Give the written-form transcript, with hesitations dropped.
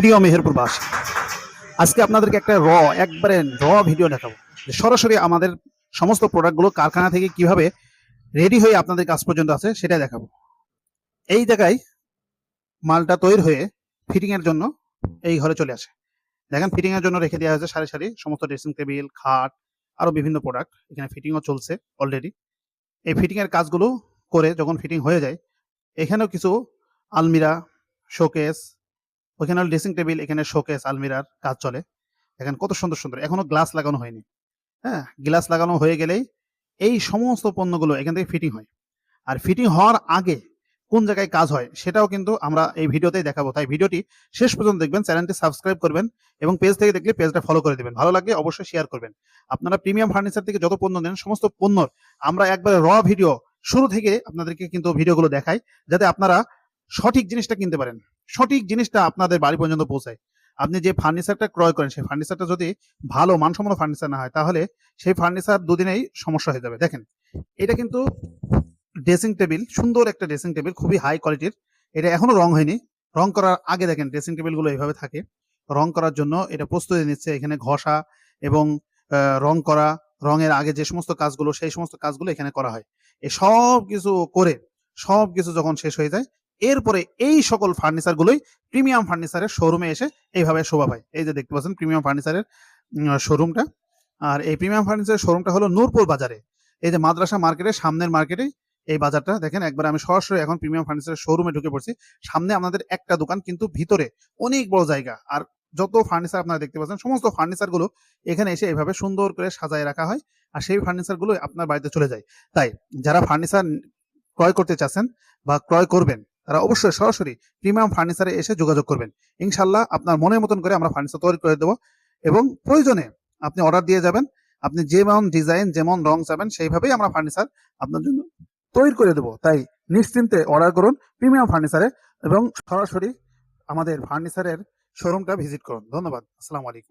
প্রিয় মেহেরপুর বাসী, আজকে আপনাদেরকে একটা একবারে ভিডিও দেখাবো যে সরাসরি আমাদের সমস্ত প্রোডাক্টগুলো কারখানা থেকে কিভাবে রেডি হয়ে আপনাদের কাছ পর্যন্ত আছে সেটা দেখাবো। এই জায়গায় মালটা তৈরি হয়ে ফিটিং এর জন্য এই ঘরে চলে আসে। দেখেন ফিটিং এর জন্য রেখে দেওয়া হয়েছে সারি সারি সমস্ত ড্রেসিং টেবিল, খাট, আরো বিভিন্ন প্রোডাক্ট। এখানে ফিটিংও চলছে অলরেডি। এই ফিটিং এর কাজগুলো করে যখন ফিটিং হয়ে যায়, এখানেও কিছু আলমিরা, শোকেস, ওইখানে ড্রেসিং টেবিল, এখানে শোকেস, আলমিরার কাজ চলে। দেখেন কত সুন্দর সুন্দর, এখনো গ্লাস লাগানো হয়নি। হ্যাঁ, গ্লাস লাগানো হয়ে গেলেই এই সমস্ত পণ্যগুলো এখান থেকে ফিটিং হয়। আর ফিটিং হওয়ার আগে কোন জায়গায় কাজ হয় সেটাও কিন্তু আমরা এই ভিডিওতেই দেখাবো। তাই ভিডিওটি শেষ পর্যন্ত দেখবেন, চ্যানেলটি সাবস্ক্রাইব করবেন এবং পেজ থেকে দেখলে পেজটা ফলো করে দেবেন। ভালো লাগলে অবশ্যই শেয়ার করবেন। আপনারা প্রিমিয়াম ফার্নিচার থেকে যত পণ্য নেন, সমস্ত পণ্যর আমরা একবারে ভিডিও শুরু থেকে আপনাদেরকে কিন্তু ভিডিওগুলো দেখাই, যাতে আপনারা সঠিক জিনিসটা কিনতে পারেন, সঠিক জিনিসটা আপনাদের বাড়ি পর্যন্ত পৌঁছায়। আপনি যে ফার্নিচারটা ক্রয় করেন, সেই ফার্নিচারটা যদি ভালো মানসম্মত ফার্নিচার না হয়, তাহলে সেই ফার্নিচার দুদিনেই সমস্যা হয়ে যাবে। দেখেন, এটা কিন্তু ড্রেসিং টেবিল, সুন্দর একটা ড্রেসিং টেবিল, খুবই হাই কোয়ালিটির। এটা এখনো রং হয়নি। রং করার আগে দেখেন ড্রেসিং টেবিলগুলো এইভাবে থাকে। রং করার জন্য এটা প্রস্তুতি নিচ্ছে। এখানে ঘষা এবং রং করা, রঙের আগে যে সমস্ত কাজগুলো, সেই সমস্ত কাজগুলো এখানে করা হয়। এই সব কিছু করে সব কিছু যখন শেষ হয়ে যায়, এরপরে এই সকল ফার্নিচার গুলোই প্রিমিয়াম ফার্নিচারের শোরুমে এসে এইভাবে শোভা পায়। এই যে দেখতে পাচ্ছেন প্রিমিয়াম ফার্নিচারের শোরুমটা। আর এই প্রিমিয়াম ফার্নিচারের শোরুমটা হলো নূরপুর বাজারে। এই যে মাদ্রাসা মার্কেটের সামনের মার্কেটে এই বাজারটা দেখেন। একবার আমি সরাসরি এখন প্রিমিয়াম ফার্নিচারের শোরুমে ঢুকে পড়ছি। সামনে আপনাদের একটা দোকান, কিন্তু ভিতরে অনেক বড় জায়গা। আর যত ফার্নিচার আপনারা দেখতে পাচ্ছেন, সমস্ত ফার্নিচার গুলো এখানে এসে এইভাবে সুন্দর করে সাজায় রাখা হয়, আর সেই ফার্নিচার গুলো আপনার বাড়িতে চলে যায়। তাই যারা ফার্নিচার ক্রয় করতে চাচ্ছেন বা ক্রয় করবেন, তারা অবশ্যই সরাসরি প্রিমিয়াম ফার্নিচারে এসে যোগাযোগ করবেন। ইনশাল্লাহ আপনার মনের মতন করে আমরা ফার্নিচার তৈরি করে দেবো, এবং প্রয়োজনে আপনি অর্ডার দিয়ে যাবেন। আপনি যেমন ডিজাইন, যেমন রং চাবেন, সেইভাবেই আমরা ফার্নিচার আপনার জন্য তৈরি করে দেবো। তাই নিশ্চিন্তে অর্ডার করুন প্রিমিয়াম ফার্নিচারে, এবং সরাসরি আমাদের ফার্নিচারের শোরুমটা ভিজিট করুন। ধন্যবাদ। আসসালামু আলাইকুম।